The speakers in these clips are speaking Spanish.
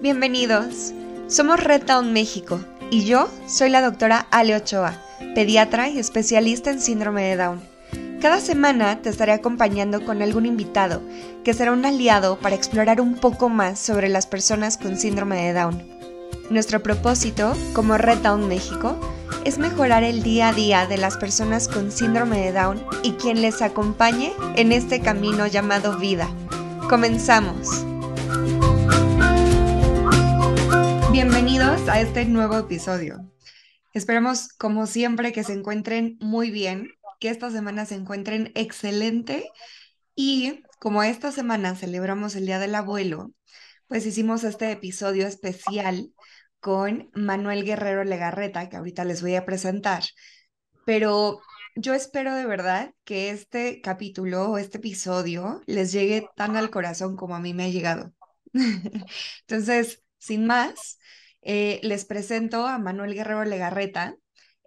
Bienvenidos. Somos Red Down México y yo soy la doctora Ale Ochoa, pediatra y especialista en síndrome de Down. Cada semana te estaré acompañando con algún invitado que será un aliado para explorar un poco más sobre las personas con síndrome de Down. Nuestro propósito, como Red Down México, es mejorar el día a día de las personas con síndrome de Down y quien les acompañe en este camino llamado vida. ¡Comenzamos! Bienvenidos a este nuevo episodio. Esperamos, como siempre, que se encuentren muy bien, que esta semana se encuentren excelente y como esta semana celebramos el Día del Abuelo, pues hicimos este episodio especial con Manuel Guerrero Legarreta, que ahorita les voy a presentar. Pero yo espero de verdad que este capítulo o este episodio les llegue tan al corazón como a mí me ha llegado. Entonces, sin más, les presento a Manuel Guerrero Legarreta.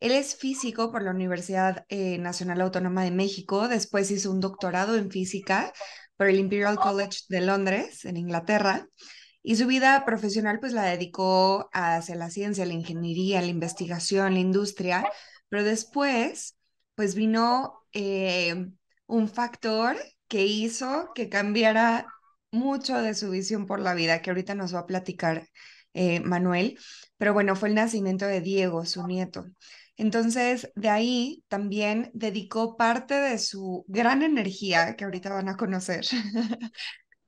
Él es físico por la Universidad Nacional Autónoma de México. Después hizo un doctorado en física por el Imperial College de Londres, en Inglaterra. Y su vida profesional pues la dedicó hacia la ciencia, la ingeniería, la investigación, la industria. Pero después pues vino un factor que hizo que cambiara mucho de su visión por la vida, que ahorita nos va a platicar Manuel, pero bueno, fue el nacimiento de Diego, su nieto. Entonces, de ahí también dedicó parte de su gran energía, que ahorita van a conocer,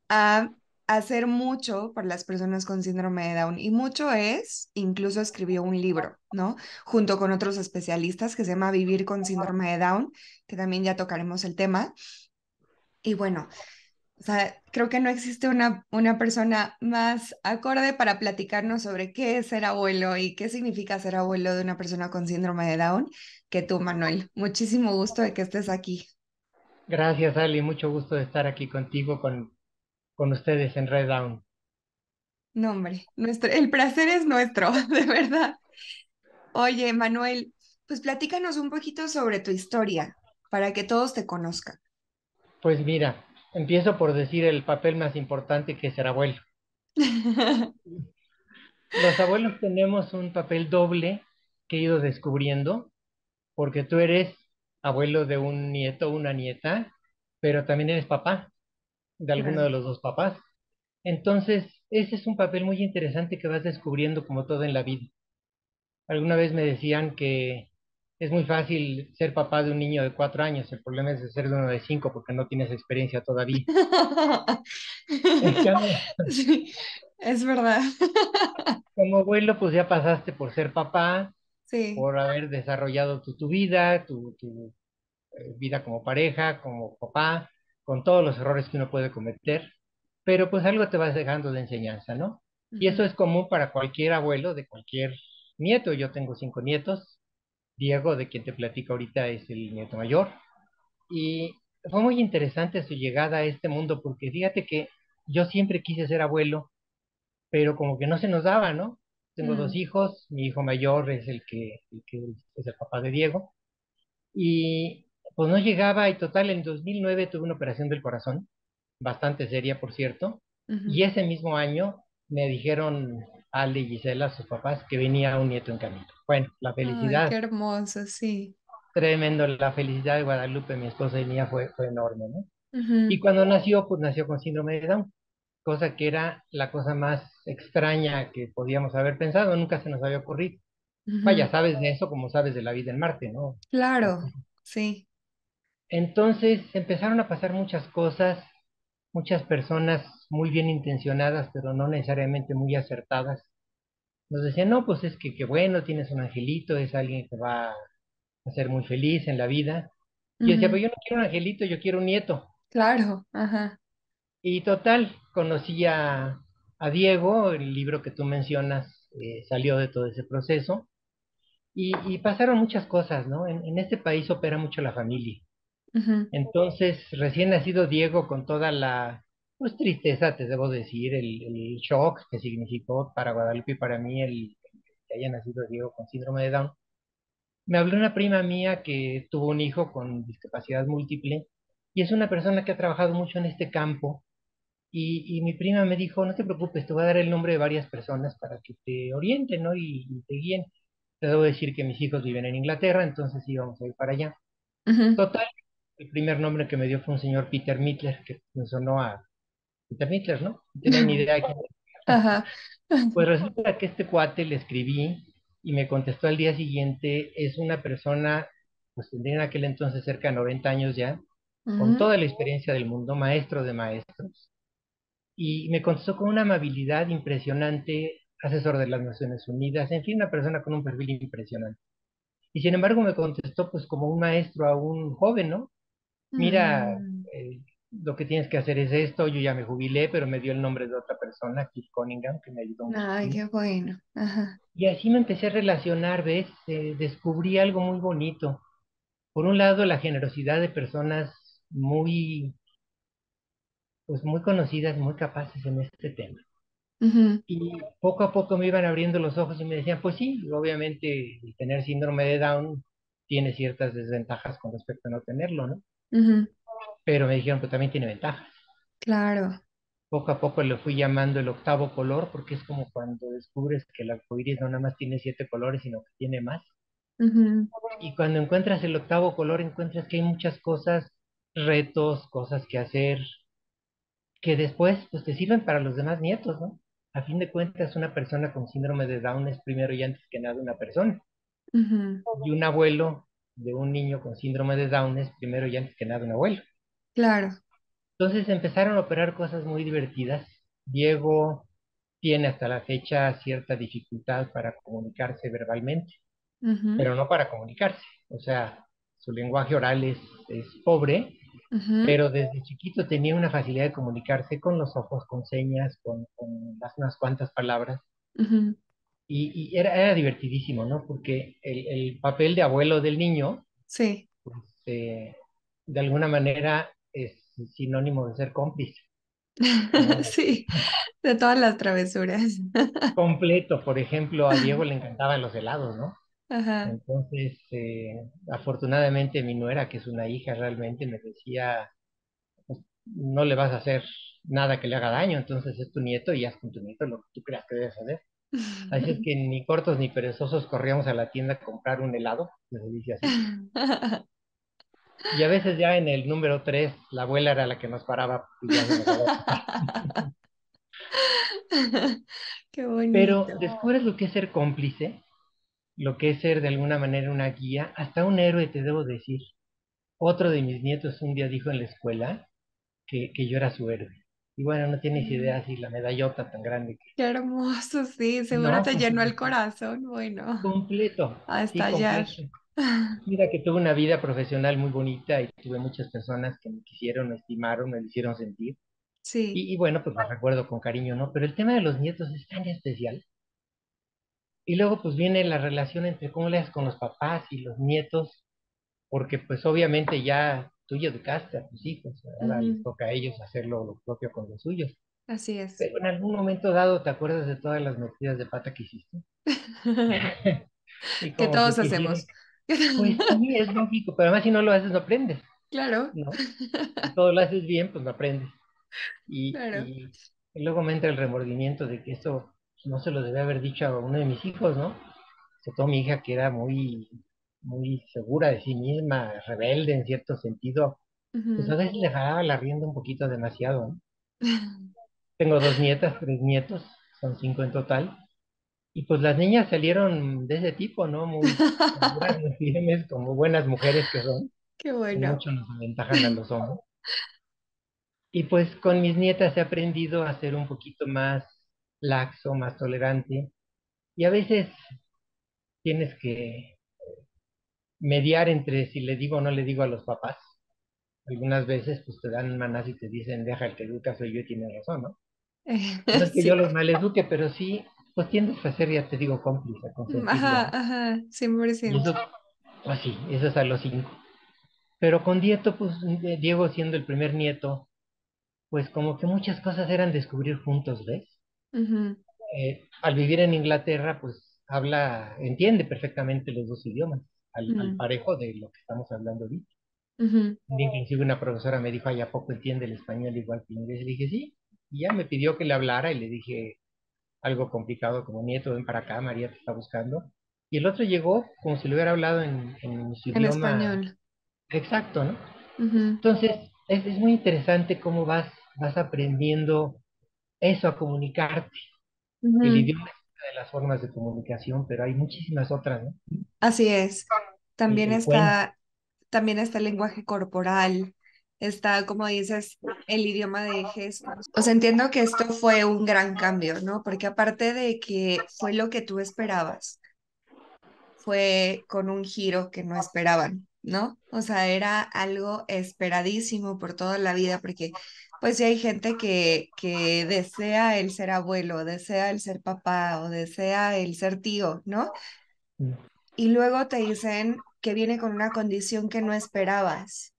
a hacer mucho por las personas con síndrome de Down. Y mucho es, incluso escribió un libro, ¿no? Junto con otros especialistas que se llama Vivir con síndrome de Down, que también ya tocaremos el tema. Y bueno, o sea, creo que no existe una persona más acorde para platicarnos sobre qué es ser abuelo y qué significa ser abuelo de una persona con síndrome de Down que tú, Manuel. Muchísimo gusto de que estés aquí. Gracias, Ali. Mucho gusto de estar aquí contigo, con ustedes en Red Down. No, hombre, el placer es nuestro, de verdad. Oye, Manuel, pues platícanos un poquito sobre tu historia para que todos te conozcan. Pues mira, empiezo por decir el papel más importante que es ser abuelo. Los abuelos tenemos un papel doble que he ido descubriendo, porque tú eres abuelo de un nieto o una nieta, pero también eres papá de alguno Claro. de los dos papás. Entonces, ese es un papel muy interesante que vas descubriendo como todo en la vida. Alguna vez me decían que es muy fácil ser papá de un niño de 4 años, el problema es de ser de uno de 5 porque no tienes experiencia todavía. En cambio, Sí, es verdad. como abuelo, pues ya pasaste por ser papá, Sí. por haber desarrollado tu vida, tu vida como pareja, como papá, con todos los errores que uno puede cometer, pero pues algo te vas dejando de enseñanza, ¿no? Y eso Ujú. es común para cualquier abuelo de cualquier nieto. Yo tengo 5 nietos. Diego, de quien te platico ahorita, es el nieto mayor. Y fue muy interesante su llegada a este mundo, porque fíjate que yo siempre quise ser abuelo, pero como que no se nos daba, ¿no? Tengo dos Mm. hijos, mi hijo mayor es el que es el papá de Diego, y pues no llegaba, y total, en 2009 tuve una operación del corazón, bastante seria, por cierto, y Ujú. ese mismo año me dijeron Ale y Gisela, sus papás, que venía un nieto en camino. Bueno, la Ay, qué felicidad, hermoso, sí. tremendo, la felicidad de Guadalupe, mi esposa y mía, fue enorme, ¿no? Y Ujú. cuando nació, pues nació con síndrome de Down, cosa que era la cosa más extraña que podíamos haber pensado, nunca se nos había ocurrido. Vaya, Ujú. sabes de eso como sabes de la vida en Marte, ¿no? Claro, sí. Entonces empezaron a pasar muchas cosas, muchas personas muy bien intencionadas, pero no necesariamente muy acertadas. Nos decían, no, pues es que qué bueno, tienes un angelito, es alguien que va a ser muy feliz en la vida. Y yo decía, Ujú. pues yo no quiero un angelito, yo quiero un nieto. Claro, ajá. Y total, conocí a Diego, el libro que tú mencionas salió de todo ese proceso, y pasaron muchas cosas, ¿no? En este país opera mucho la familia. Ujú. Entonces, recién nacido Diego, con toda la, pues, tristeza, te debo decir, el shock que significó para Guadalupe y para mí el que haya nacido Diego con síndrome de Down, me habló una prima mía que tuvo un hijo con discapacidad múltiple, y es una persona que ha trabajado mucho en este campo, Y mi prima me dijo, no te preocupes, te voy a dar el nombre de varias personas para que te orienten, ¿no? Y te guíen. Te debo decir que mis hijos viven en Inglaterra, entonces íbamos a ir para allá. Ujú. Total, el primer nombre que me dio fue un señor Peter Mittler, que me sonó a Peter Mittler, ¿no? No tenía ni idea de quién era. Ajá. Pues resulta que este cuate le escribí y me contestó al día siguiente, es una persona, pues tendría en aquel entonces cerca de 90 años ya, con Ujú. toda la experiencia del mundo, maestro de maestros, y me contestó con una amabilidad impresionante, asesor de las Naciones Unidas, en fin, una persona con un perfil impresionante. Y sin embargo me contestó pues como un maestro a un joven, ¿no? Mira, Mm. lo que tienes que hacer es esto, yo ya me jubilé, pero me dio el nombre de otra persona, Keith Cunningham, que me ayudó Ay, muchísimo. qué bueno. Ajá. Y así me empecé a relacionar, ¿ves? Descubrí algo muy bonito. Por un lado, la generosidad de personas muy, pues muy conocidas, muy capaces en este tema. Ujú. Y poco a poco me iban abriendo los ojos y me decían, pues sí, obviamente el tener síndrome de Down tiene ciertas desventajas con respecto a no tenerlo, ¿no? Ujú. Pero me dijeron, pues también tiene ventajas. Claro. Poco a poco le fui llamando el octavo color, porque es como cuando descubres que el arco iris no nada más tiene 7 colores, sino que tiene más. Ujú. Y cuando encuentras el octavo color, encuentras que hay muchas cosas, retos, cosas que hacer, que después pues te sirven para los demás nietos, ¿no? A fin de cuentas, una persona con síndrome de Down es primero y antes que nada una persona. Ujú. Y un abuelo de un niño con síndrome de Down es primero y antes que nada un abuelo. Claro. Entonces empezaron a operar cosas muy divertidas. Diego tiene hasta la fecha cierta dificultad para comunicarse verbalmente, Ujú. pero no para comunicarse. O sea, su lenguaje oral es pobre, Ujú. pero desde chiquito tenía una facilidad de comunicarse con los ojos, con señas, con unas cuantas palabras. Ujú. Y era divertidísimo, ¿no? Porque el papel de abuelo del niño, Sí. pues, de alguna manera es sinónimo de ser cómplice, ¿no? Sí, de todas las travesuras. Completo, por ejemplo, a Diego le encantaban los helados, ¿no? Ajá. Entonces, afortunadamente mi nuera, que es una hija realmente, me decía, no le vas a hacer nada que le haga daño, entonces es tu nieto y haz con tu nieto lo que tú creas que debes hacer. Así es que ni cortos ni perezosos corríamos a la tienda a comprar un helado, que se dice así. Y a veces ya en el número 3 la abuela era la que nos paraba y ya se nos había pasado. Qué Pero bonito. descubres lo que es ser cómplice, lo que es ser de alguna manera una guía, hasta un héroe, te debo decir. Otro de mis nietos un día dijo en la escuela que yo era su héroe. Y bueno, no tienes idea si la medallota tan grande que... Qué hermoso, sí, seguro No, te pues llenó el corazón. Bueno, completo, a sí, estallar. completo. Mira que tuve una vida profesional muy bonita y tuve muchas personas que me quisieron, me estimaron, me lo hicieron sentir. Sí. Y bueno, pues las recuerdo con cariño, ¿no? Pero el tema de los nietos es tan especial. Y luego pues viene la relación entre cómo le haces con los papás y los nietos, porque pues obviamente ya tú ya educaste a tus hijos, ahora les Ujú. toca a ellos hacer lo propio con los suyos. Así es. Pero en algún momento dado te acuerdas de todas las metidas de pata que hiciste. Y Que como que todos quisieras, hacemos. pues sí, es lógico, pero además si no lo haces no aprendes, Claro, ¿no? Si todo lo haces bien, pues no aprendes. Y, claro. y, y luego me entra el remordimiento de que eso no se lo debe haber dicho a uno de mis hijos, ¿no? Sobre todo mi hija que era muy, muy segura de sí misma, rebelde en cierto sentido, pues a Ujú. veces le jalaba la rienda un poquito demasiado, ¿no? Tengo dos nietas, tres nietos, son cinco en total, y pues las niñas salieron de ese tipo, ¿no? Muy seguras, muy firmes, como buenas mujeres que son, Qué en bueno. mucho nos aventajan a los hombres. Y pues con mis nietas he aprendido a ser un poquito más laxo, más tolerante, y a veces tienes que mediar entre si le digo o no le digo a los papás. Algunas veces pues te dan manas y te dicen, deja el que educa soy yo y tienes razón, ¿no? No es que yo Sí. los maleduque, pero sí, pues tiendes a ser, ya te digo, cómplice, a consentirlo, Ajá, ¿no? ajá, 100%. Y eso, pues sí, eso es a los 5. Pero con Dieto, pues Diego siendo el primer nieto, pues como que muchas cosas eran descubrir juntos, ¿ves? Ujú. Al vivir en Inglaterra, pues entiende perfectamente los dos idiomas, al Mm. parejo de lo que estamos hablando ahorita. Ujú. Inclusive una profesora me dijo, ay, ¿a poco entiende el español igual que el inglés? Y le dije, sí. Y ya me pidió que le hablara y le dije algo complicado como nieto, ven para acá, María te está buscando. Y el otro llegó como si le hubiera hablado en su En idioma español. exacto, ¿no? Ujú, Entonces, es muy interesante cómo vas aprendiendo eso, a comunicarte. El ujú. idioma es una de las formas de comunicación, pero hay muchísimas otras, ¿no? Así es. También El cuento. también está el lenguaje corporal, está, como dices, el idioma de gestos. O sea, entiendo que esto fue un gran cambio, ¿no? Porque aparte de que fue lo que tú esperabas, fue con un giro que no esperaban, ¿no? O sea, era algo esperadísimo por toda la vida, porque pues sí hay gente que desea el ser abuelo, desea el ser papá o desea el ser tío, ¿no? Y luego te dicen que viene con una condición que no esperabas,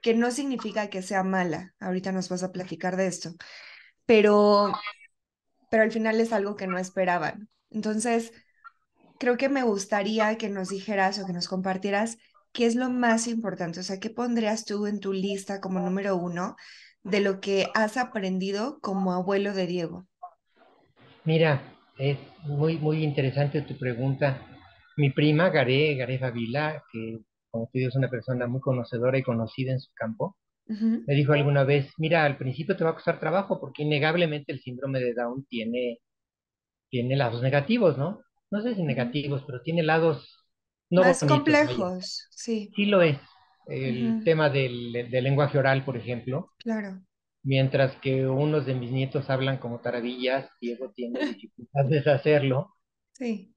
que no significa que sea mala. Ahorita nos vas a platicar de esto, pero, pero al final es algo que no esperaban. Entonces, creo que me gustaría que nos dijeras o que nos compartieras qué es lo más importante, o sea, qué pondrías tú en tu lista como número uno de lo que has aprendido como abuelo de Diego. Mira, es muy interesante tu pregunta. Mi prima, Garé Favila, que como tú dices es una persona muy conocedora y conocida en su campo, Ujú, me dijo alguna vez, mira, al principio te va a costar trabajo porque innegablemente el síndrome de Down tiene lados negativos, ¿no? No sé si ujú. negativos, pero tiene lados no Más bonitos, vaya. complejos, sí. Sí lo es. El Ujú, tema del lenguaje oral, por ejemplo, claro, mientras que unos de mis nietos hablan como taravillas, Diego tiene dificultades de hacerlo. sí.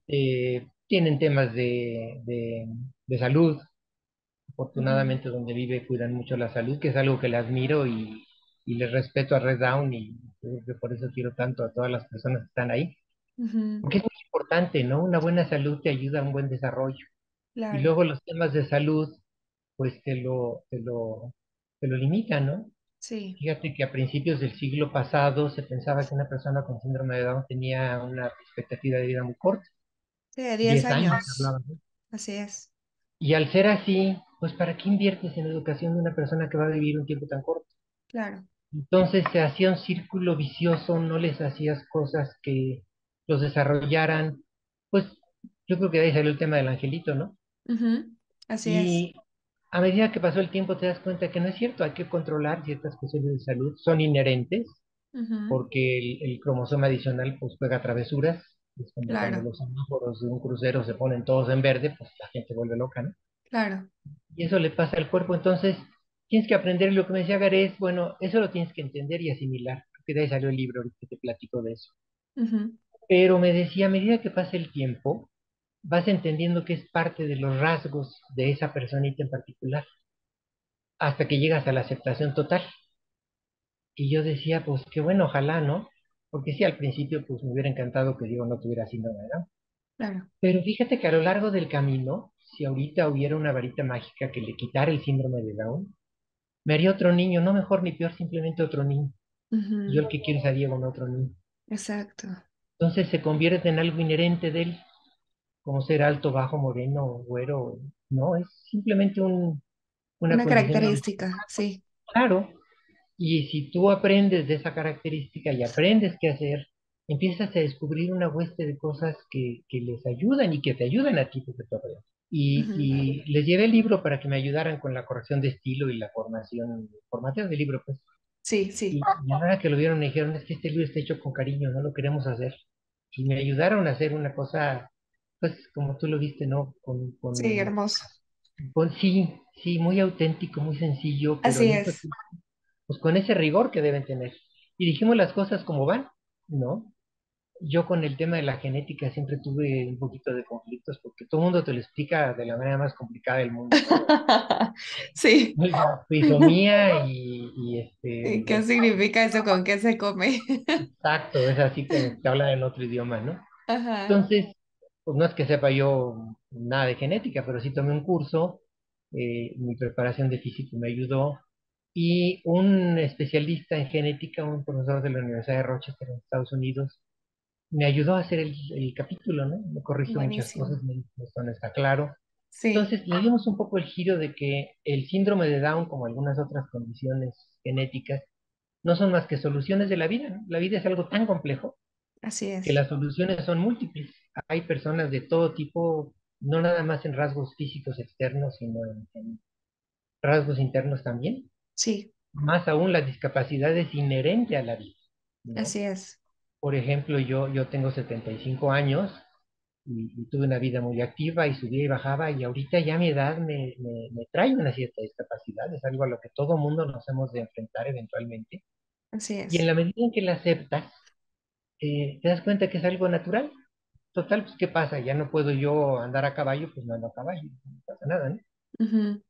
Tienen temas de salud. Ujú, Afortunadamente, donde vive cuidan mucho la salud, que es algo que le admiro y le respeto a Red Down y creo que por eso quiero tanto a todas las personas que están ahí. ujú, Porque es muy importante, ¿no? Una buena salud te ayuda a un buen desarrollo. Y claro, luego los temas de salud, pues te lo limitan, ¿no? sí. Fíjate que a principios del siglo pasado se pensaba que una persona con síndrome de Down tenía una expectativa de vida muy corta, Sí, de 10 10 años se años. hablaba, ¿no? Así es. Y al ser así, pues ¿para qué inviertes en la educación de una persona que va a vivir un tiempo tan corto? Claro. Entonces se hacía un círculo vicioso, no les hacías cosas que los desarrollaran. Pues yo creo que de ahí salió el tema del angelito, ¿no? Ujú, así es. Y a medida que pasó el tiempo te das cuenta que no es cierto, hay que controlar ciertas cuestiones de salud, son inherentes, Ujú, porque el cromosoma adicional pues juega travesuras, es como cuando claro, los semáforos de un crucero se ponen todos en verde, pues la gente vuelve loca, ¿no? claro. Y eso le pasa al cuerpo, entonces tienes que aprender, lo que me decía Gareth, bueno, eso lo tienes que entender y asimilar, que de ahí salió el libro, ahorita te platico de eso. Ujú, Pero me decía, a medida que pasa el tiempo, vas entendiendo que es parte de los rasgos de esa personita en particular, hasta que llegas a la aceptación total. Y yo decía, pues qué bueno, ojalá, ¿no? Porque sí, al principio, pues me hubiera encantado que Diego no tuviera síndrome de Down. claro. Pero fíjate que a lo largo del camino, si ahorita hubiera una varita mágica que le quitara el síndrome de Down, me haría otro niño, no mejor ni peor, simplemente otro niño. Y yo Ujú, el que quiero es a Diego, no otro niño. exacto. Entonces se convierte en algo inherente de él, como ser alto, bajo, moreno, güero. No, es simplemente una Una condición. característica, sí. Claro, y si tú aprendes de esa característica y aprendes qué hacer, empiezas a descubrir una hueste de cosas que les ayudan y que te ayudan a ti porque tú aprendes. Ujú, Y les llevé el libro para que me ayudaran con la corrección de estilo y la formateo del libro, pues. sí, Y sí. la verdad que lo vieron me dijeron, es que este libro está hecho con cariño, no lo queremos hacer. Y me ayudaron a hacer una cosa, pues como tú lo viste, ¿no? Sí, hermoso. Sí, sí, muy auténtico, muy sencillo, pero al Así mismo es. tiempo, pues con ese rigor que deben tener. Y dijimos las cosas como van, ¿no? Yo con el tema de la genética siempre tuve un poquito de conflictos porque todo el mundo te lo explica de la manera más complicada del mundo, ¿no? Sí. La trisomía ¿Y qué significa eso? ¿Con qué se come? exacto, es así como te hablan en otro idioma, ¿no? Ajá. Entonces, pues no es que sepa yo nada de genética, pero sí tomé un curso, mi preparación de físico me ayudó, y un especialista en genética, un profesor de la Universidad de Rochester en Estados Unidos, me ayudó a hacer el capítulo, ¿no? Me corrigió muchas Buenísimo. cosas, me dijo, esto no está claro. Sí. Entonces, le dimos un poco el giro de que el síndrome de Down, como algunas otras condiciones genéticas, no son más que soluciones de la vida, ¿no? La vida es algo tan complejo Así que es. las soluciones son múltiples. Hay personas de todo tipo, no nada más en rasgos físicos externos, sino en rasgos internos también. Sí, Más aún, la discapacidad es inherente a la vida, ¿no? así es. Por ejemplo, yo tengo 75 años y tuve una vida muy activa y subía y bajaba y ahorita ya mi edad me trae una cierta discapacidad, es algo a lo que todo mundo nos hemos de enfrentar eventualmente. Así Y en es. la medida en que la aceptas, te das cuenta que es algo natural. Total, pues ¿qué pasa? Ya no puedo yo andar a caballo, pues no ando a caballo, no pasa nada, ¿no? Ujú.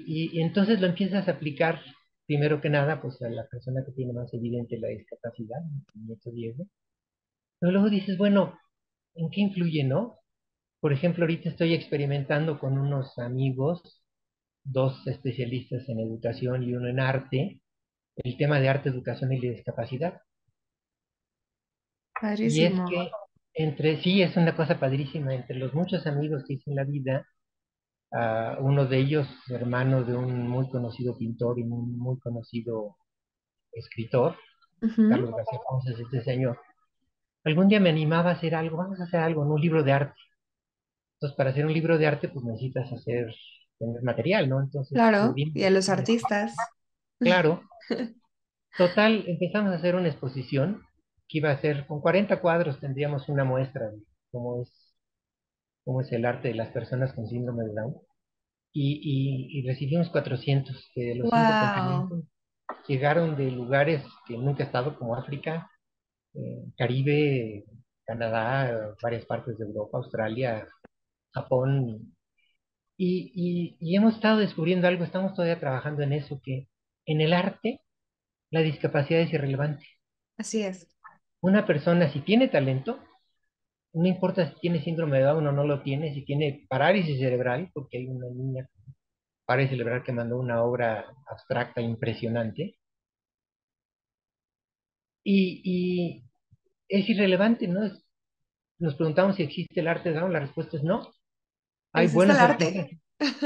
Y entonces lo empiezas a aplicar, primero que nada, pues a la persona que tiene más evidente la discapacidad, mi nieto Diego. Pero luego dices, bueno, ¿en qué influye, no? Por ejemplo, ahorita estoy experimentando con unos amigos, dos especialistas en educación y uno en arte, el tema de arte, educación y discapacidad. Y es Padrísimo. que sí, es una cosa padrísima, entre los muchos amigos que hice en la vida, uno de ellos, hermano de un muy conocido pintor y muy conocido escritor, Ujú. Carlos García Ponce, es este señor, algún día me animaba a hacer algo, vamos a hacer algo, ¿no? Un libro de arte. Entonces, para hacer un libro de arte, pues necesitas tener material, ¿no? Entonces, Claro, vimos, y a los artistas. claro, total, empezamos a hacer una exposición que iba a ser, con 40 cuadros tendríamos una muestra de cómo cómo es el arte de las personas con síndrome de Down. Y recibimos 400, que de los cinco Wow. continentes llegaron de lugares que nunca he estado, como África, Caribe, Canadá, varias partes de Europa, Australia, Japón. Y hemos estado descubriendo algo, estamos todavía trabajando en eso, que en el arte la discapacidad es irrelevante. Así es. Una persona, si tiene talento, no importa si tiene síndrome de Down o no lo tiene, si tiene parálisis cerebral, porque hay una niña con parálisis cerebral que mandó una obra abstracta impresionante, y es irrelevante, ¿no? Nos preguntamos si existe el arte de Down, la respuesta es no. Hay Existe el buenos artistas, arte.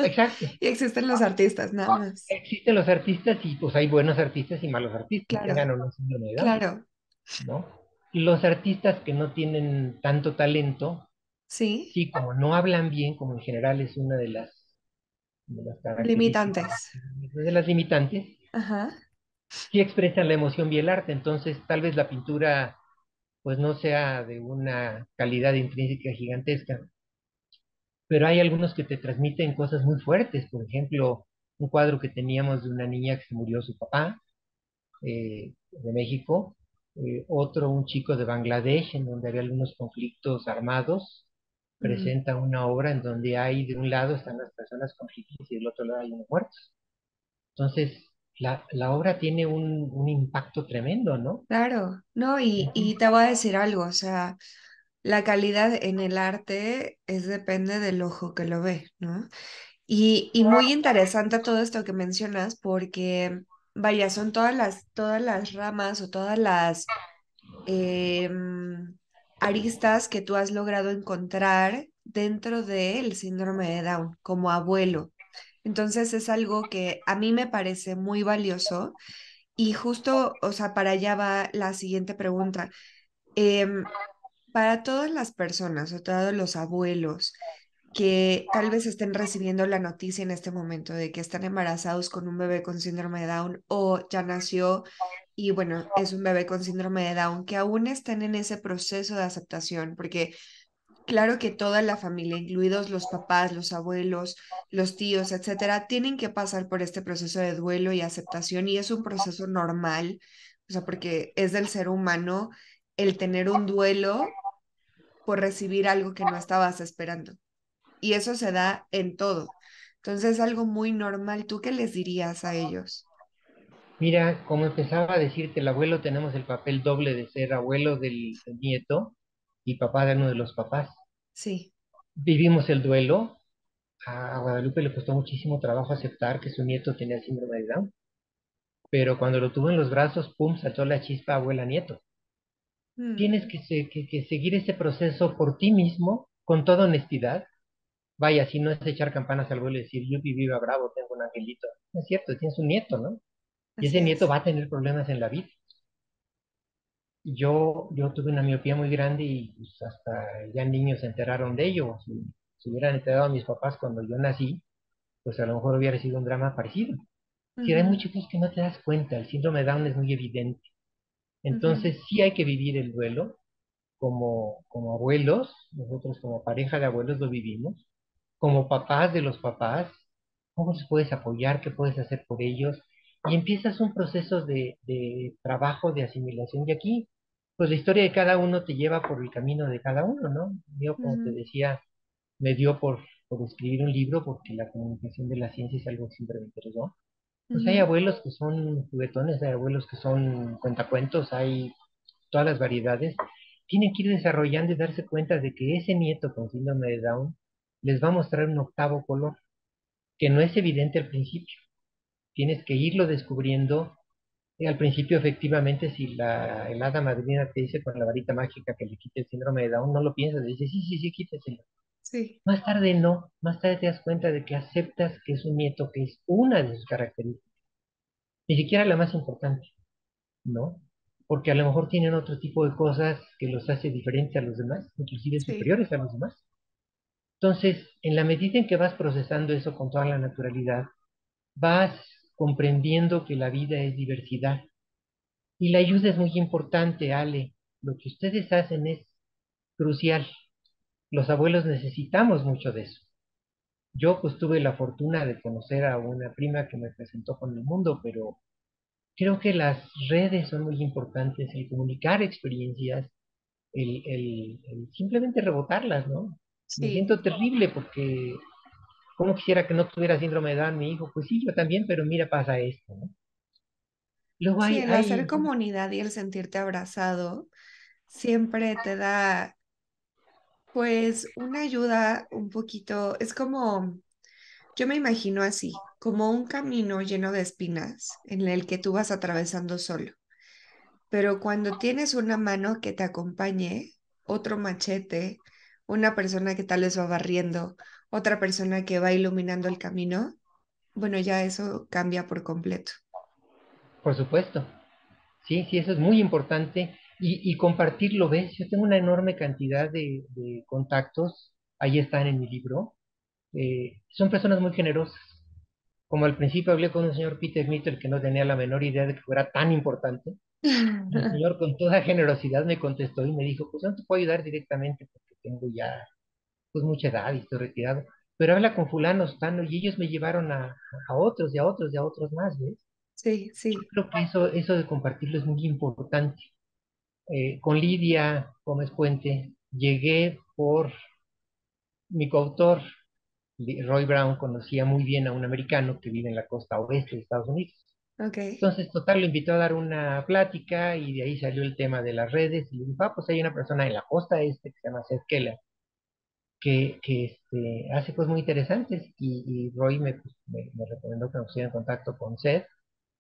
exacto. Y existen los artistas, nada más. Existen los artistas y pues hay buenos artistas y malos artistas, Claro, tengan o no síndrome de Down, claro. ¿no? Los artistas que no tienen tanto talento, Sí. sí, como no hablan bien, como en general es una de las características, Limitantes. de las limitantes, Ajá. sí expresan la emoción vía el arte. Entonces, tal vez la pintura, pues no sea de una calidad intrínseca gigantesca, pero hay algunos que te transmiten cosas muy fuertes. Por ejemplo, un cuadro que teníamos de una niña que se murió su papá, de México, otro, un chico de Bangladesh, en donde había algunos conflictos armados, Mm. presenta una obra en donde hay, de un lado están las personas conflictivas y del otro lado hay unos muertos. Entonces, la obra tiene un impacto tremendo, ¿no? Claro. No, y te voy a decir algo, o sea, la calidad en el arte es depende del ojo que lo ve, ¿no? Y muy interesante todo esto que mencionas porque, vaya, son todas las ramas o todas las aristas que tú has logrado encontrar dentro del síndrome de Down como abuelo. Entonces es algo que a mí me parece muy valioso y justo, o sea, para allá va la siguiente pregunta. Em, para todas las personas o todos los abuelos que tal vez estén recibiendo la noticia en este momento de que están embarazados con un bebé con síndrome de Down o ya nació y bueno, es un bebé con síndrome de Down, que aún están en ese proceso de aceptación, porque claro que toda la familia, incluidos los papás, los abuelos, los tíos, etcétera, tienen que pasar por este proceso de duelo y aceptación y es un proceso normal, o sea, porque es del ser humano el tener un duelo por recibir algo que no estabas esperando. Y eso se da en todo. Entonces es algo muy normal. ¿Tú qué les dirías a ellos? Mira, como empezaba a decirte, el abuelo tenemos el papel doble de ser abuelo del nieto y papá de uno de los papás. Sí. Vivimos el duelo. A Guadalupe le costó muchísimo trabajo aceptar que su nieto tenía síndrome de Down, pero cuando lo tuvo en los brazos, pum, saltó la chispa abuela-nieto. Mm, Tienes que seguir ese proceso por ti mismo, con toda honestidad. Vaya, si no es echar campanas al vuelo y decir, yo viva bravo, tengo un angelito. No es cierto, tienes un nieto, ¿no? Y Así ese nieto es. va a tener problemas en la vida. Yo tuve una miopía muy grande y pues, hasta ya niños se enteraron de ello. Si hubieran enterado a mis papás cuando yo nací, pues a lo mejor hubiera sido un drama parecido. Si hay Ujú, muchas cosas que no te das cuenta, el síndrome de Down es muy evidente. ujú, Entonces sí hay que vivir el duelo como abuelos, nosotros como pareja de abuelos lo vivimos, como papás de los papás, cómo les puedes apoyar, qué puedes hacer por ellos, y empiezas un proceso de trabajo, de asimilación, y aquí, pues la historia de cada uno te lleva por el camino de cada uno, ¿no? Yo, como te ujú, decía, me dio por escribir un libro, porque la comunicación de la ciencia es algo que siempre me interesó. Pues hay ujú, abuelos que son juguetones, hay abuelos que son cuentacuentos, hay todas las variedades, tienen que ir desarrollando y darse cuenta de que ese nieto con síndrome de Down les va a mostrar un octavo color, que no es evidente al principio. Tienes que irlo descubriendo. Al principio, efectivamente, si el hada madrina te dice con la varita mágica que le quite el síndrome de Down, no lo piensas, dices, sí, sí, sí, quíteselo. sí, Más tarde no, más tarde te das cuenta de que aceptas que es un nieto que es una de sus características, ni siquiera la más importante, ¿no? Porque a lo mejor tienen otro tipo de cosas que los hace diferentes a los demás, inclusive sí, superiores a los demás. Entonces, en la medida en que vas procesando eso con toda la naturalidad, vas comprendiendo que la vida es diversidad. Y la ayuda es muy importante, Ale. Lo que ustedes hacen es crucial. Los abuelos necesitamos mucho de eso. Yo pues tuve la fortuna de conocer a una prima que me presentó con el mundo, pero creo que las redes son muy importantes, el comunicar experiencias, el simplemente rebotarlas, ¿no? Me sí. siento terrible porque cómo quisiera que no tuviera síndrome de Down mi hijo. Pues sí, yo también, pero mira, pasa esto, ¿no? Luego Sí, hay, el hacer hay, comunidad y el sentirte abrazado siempre te da, pues, una ayuda un poquito, es como, yo me imagino así, como un camino lleno de espinas en el que tú vas atravesando solo. Pero cuando tienes una mano que te acompañe, otro machete, una persona que tal vez va barriendo, otra persona que va iluminando el camino, bueno, ya eso cambia por completo. por supuesto, sí, sí, eso es muy importante. Y compartirlo, ¿ves? Yo tengo una enorme cantidad de contactos, ahí están en mi libro. Son personas muy generosas. Como al principio hablé con un señor Peter Mitchell que no tenía la menor idea de que fuera tan importante. El señor con toda generosidad me contestó y me dijo, pues no te puedo ayudar directamente porque tengo ya pues mucha edad y estoy retirado, pero habla con fulano, sutano, y ellos me llevaron a otros y a otros y a otros más, ¿ves? Sí, Yo sí, creo que eso de compartirlo es muy importante. Con Lidia Gómez Puente llegué por mi coautor, Roy Brown, conocía muy bien a un americano que vive en la costa oeste de Estados Unidos. ok, Entonces, total, lo invitó a dar una plática y de ahí salió el tema de las redes. Y le dijo, pues hay una persona en la costa este que se llama Seth Keller, que hace cosas muy interesantes. Y Roy me recomendó que me pusiera en contacto con Seth,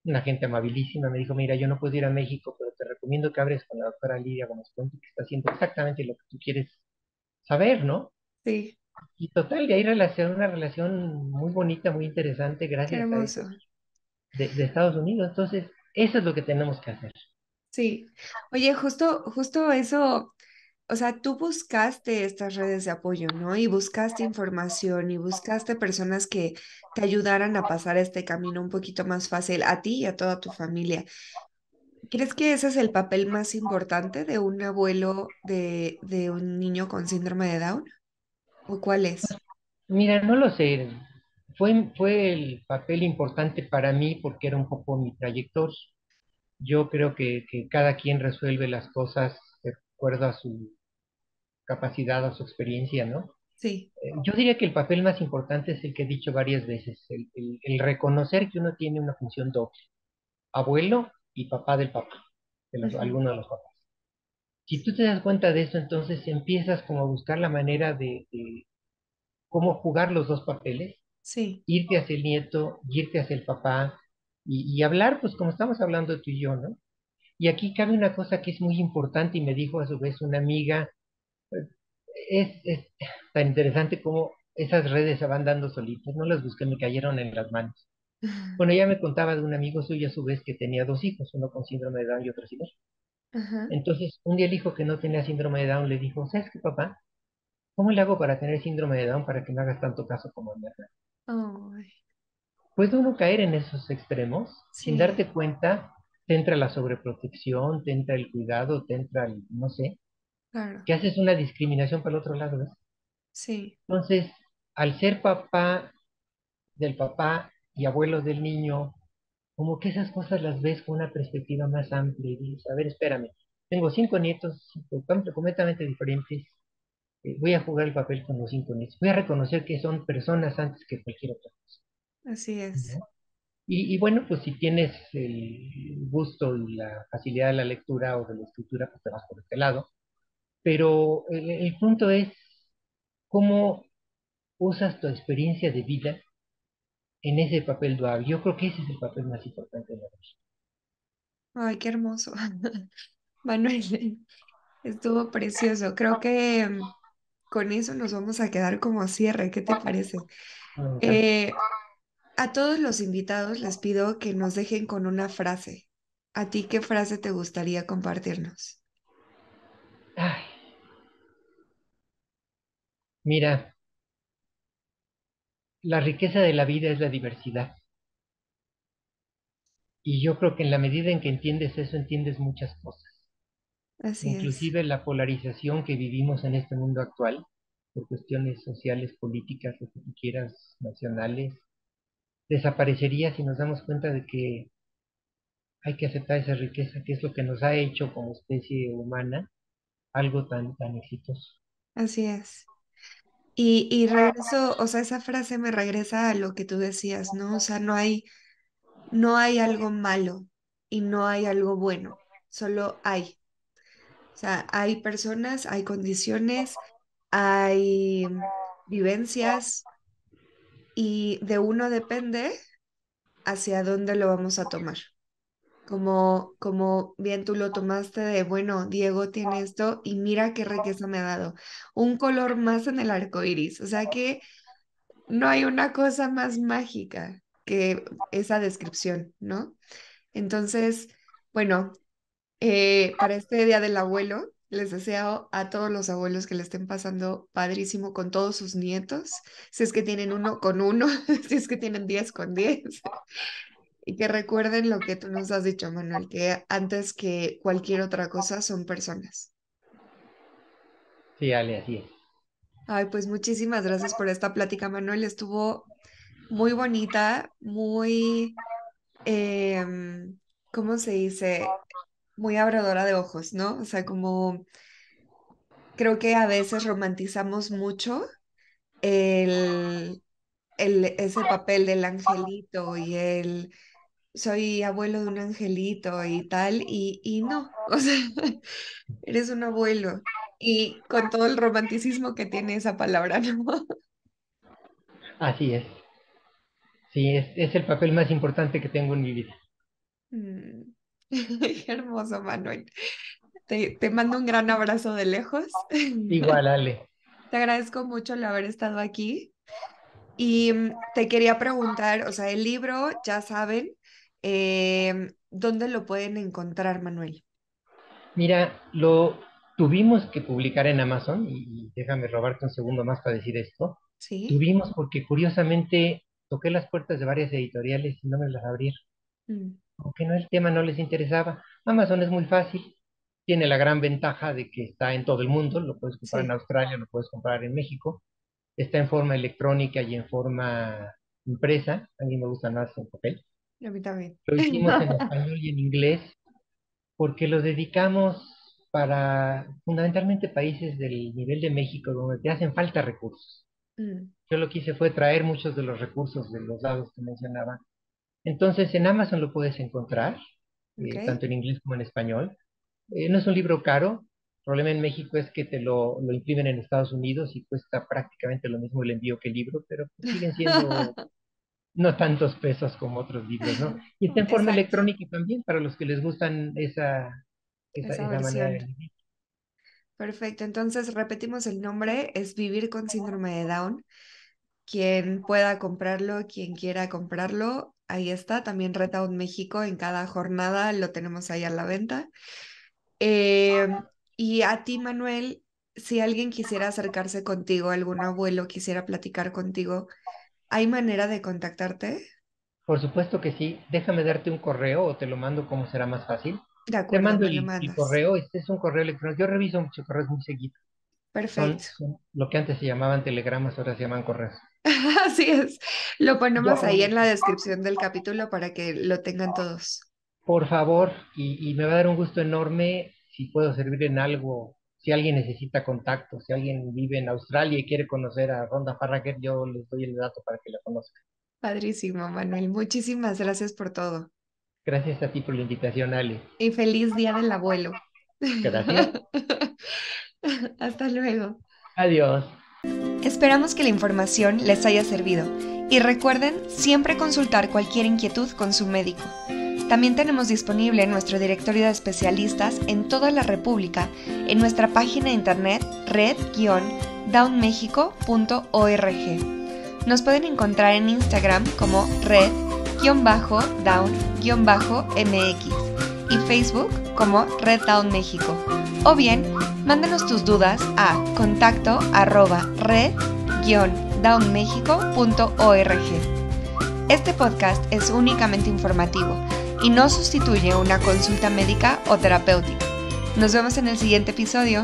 una gente amabilísima. Me dijo, mira, yo no puedo ir a México, pero te recomiendo que hables con la doctora Lidia Gómez Puente, que está haciendo exactamente lo que tú quieres saber, ¿no? sí, Y total, de ahí relación, una relación muy bonita, muy interesante, qué gracias a hermoso. eso, de Estados Unidos. Entonces, eso es lo que tenemos que hacer. Sí. Oye, justo eso, o sea, tú buscaste estas redes de apoyo, ¿no? Y buscaste información y buscaste personas que te ayudaran a pasar este camino un poquito más fácil a ti y a toda tu familia. ¿Crees que ese es el papel más importante de un abuelo de un niño con síndrome de Down? ¿O cuál es? Mira, no lo sé. Fue el papel importante para mí porque era un poco mi trayectoria. Yo creo que cada quien resuelve las cosas de acuerdo a su capacidad, a su experiencia, ¿no? Sí. Yo diría que el papel más importante es el que he dicho varias veces, el reconocer que uno tiene una función doble, abuelo y papá del papá, Ujú. alguno de los papás. Si tú te das cuenta de eso, entonces empiezas como a buscar la manera de cómo jugar los dos papeles, Sí, irte hacia el nieto, irte hacia el papá y hablar, pues como estamos hablando tú y yo, ¿no? Y aquí cabe una cosa que es muy importante y me dijo a su vez una amiga, eh, es tan interesante como esas redes se van dando solitas, no las busqué, me cayeron en las manos. Bueno, ella me contaba de un amigo suyo a su vez que tenía dos hijos, uno con síndrome de Down y otro sin él. Ajá. Entonces, un día el hijo que no tenía síndrome de Down le dijo, ¿sabes qué, papá? ¿Cómo le hago para tener síndrome de Down para que me hagas tanto caso como a mi hermana? Ay, Puede uno caer en esos extremos, sin sí, darte cuenta, te entra la sobreprotección, te entra el cuidado, te entra el, no sé, claro, que haces una discriminación para el otro lado, ¿ves? sí. Entonces, al ser papá del papá y abuelo del niño, como que esas cosas las ves con una perspectiva más amplia y dices, a ver, espérame, tengo cinco nietos completamente diferentes, voy a jugar el papel con los cinco nietos, voy a reconocer que son personas antes que cualquier otra cosa, Así es, ¿no? Y bueno, pues si tienes el gusto y la facilidad de la lectura o de la escritura, pues te vas por este lado. Pero el punto es cómo usas tu experiencia de vida en ese papel dual. Yo creo que ese es el papel más importante de la vida. ay, qué hermoso. Manuel, estuvo precioso. Creo que con eso nos vamos a quedar como cierre. ¿Qué te parece? Me encanta. Eh, a todos los invitados les pido que nos dejen con una frase. ¿A ti qué frase te gustaría compartirnos? Ay, mira, la riqueza de la vida es la diversidad. Y yo creo que en la medida en que entiendes eso, entiendes muchas cosas. Así es, Inclusive la polarización que vivimos en este mundo actual, por cuestiones sociales, políticas, lo que tú quieras, nacionales, desaparecería si nos damos cuenta de que hay que aceptar esa riqueza, que es lo que nos ha hecho como especie humana algo tan exitoso. así es. Y regreso, o sea, esa frase me regresa a lo que tú decías, ¿no? O sea, no hay algo malo y no hay algo bueno, solo hay. O sea, hay personas, hay condiciones, hay vivencias y de uno depende hacia dónde lo vamos a tomar. Como bien tú lo tomaste de, bueno, Diego tiene esto y mira qué riqueza me ha dado. Un color más en el arco iris. O sea que no hay una cosa más mágica que esa descripción, ¿no? Entonces, bueno, para este Día del Abuelo, les deseo a todos los abuelos que le estén pasando padrísimo con todos sus nietos, si es que tienen uno con uno, si es que tienen 10 con 10, y que recuerden lo que tú nos has dicho, Manuel, que antes que cualquier otra cosa son personas. Sí, Ale, así es. Ay, pues muchísimas gracias por esta plática, Manuel. Estuvo muy bonita, muy, ¿cómo se dice? Muy abredora de ojos, ¿no? O sea, como creo que a veces romantizamos mucho el, ese papel del angelito y el soy abuelo de un angelito y tal, y no, o sea, eres un abuelo. Y con todo el romanticismo que tiene esa palabra, ¿no? Así es. Sí, es el papel más importante que tengo en mi vida. Mm. Qué hermoso, Manuel. Te mando un gran abrazo de lejos. Igual, Ale. Te agradezco mucho el haber estado aquí. Y te quería preguntar, o sea, el libro, ya saben, ¿dónde lo pueden encontrar, Manuel? Mira, lo tuvimos que publicar en Amazon, y déjame robarte un segundo más para decir esto. ¿Sí? Tuvimos porque curiosamente toqué las puertas de varias editoriales y no me las abrieron. Mm, Aunque no, el tema no les interesaba. Amazon es muy fácil, tiene la gran ventaja de que está en todo el mundo, lo puedes comprar en sí, Australia, lo puedes comprar en México, está en forma electrónica y en forma impresa, a mí me gusta más en papel. a mí también. Lo hicimos en español y en inglés porque lo dedicamos para fundamentalmente países del nivel de México donde te hacen falta recursos. Mm, Yo lo que hice fue traer muchos de los recursos de los lados que mencionaba. Entonces en Amazon lo puedes encontrar, ok. tanto en inglés como en español. No es un libro caro. El problema en México es que te lo imprimen en Estados Unidos y cuesta prácticamente lo mismo el envío que el libro, pero pues siguen siendo no tantos pesos como otros libros, ¿no? Y está en forma Exacto, electrónica también para los que les gustan esa esa manera versión. de vivir. Perfecto. Entonces, repetimos el nombre, es Vivir con síndrome de Down. Quien pueda comprarlo, quien quiera comprarlo, ahí está, también Red Down México, en cada jornada lo tenemos ahí a la venta. Eh, y a ti, Manuel, si alguien quisiera acercarse contigo, algún abuelo quisiera platicar contigo, ¿hay manera de contactarte? Por supuesto que sí. Déjame darte un correo o te lo mando como será más fácil. De Te acuerdo, mando me lo el mandas. correo. Este es un correo electrónico. Yo reviso muchos correos muy seguido. Perfecto. Son lo que antes se llamaban telegramas, ahora se llaman correos. Así es. Lo ponemos ahí Yo, en la descripción del capítulo para que lo tengan todos. por favor, y me va a dar un gusto enorme si puedo servir en algo. Si alguien necesita contacto, si alguien vive en Australia y quiere conocer a Rhonda Farragut, yo les doy el dato para que la conozcan. Padrísimo, Manuel. Muchísimas gracias por todo. Gracias a ti por la invitación, Ale. Y feliz Día del Abuelo. Gracias. Hasta luego. Adiós. Esperamos que la información les haya servido y recuerden siempre consultar cualquier inquietud con su médico. También tenemos disponible nuestro directorio de especialistas en toda la República en nuestra página de internet red-downmexico.org. Nos pueden encontrar en Instagram como red-down-mx y Facebook como Red Down México. O bien, mándanos tus dudas a contacto@red-downmexico.org. Este podcast es únicamente informativo y no sustituye una consulta médica o terapéutica. Nos vemos en el siguiente episodio.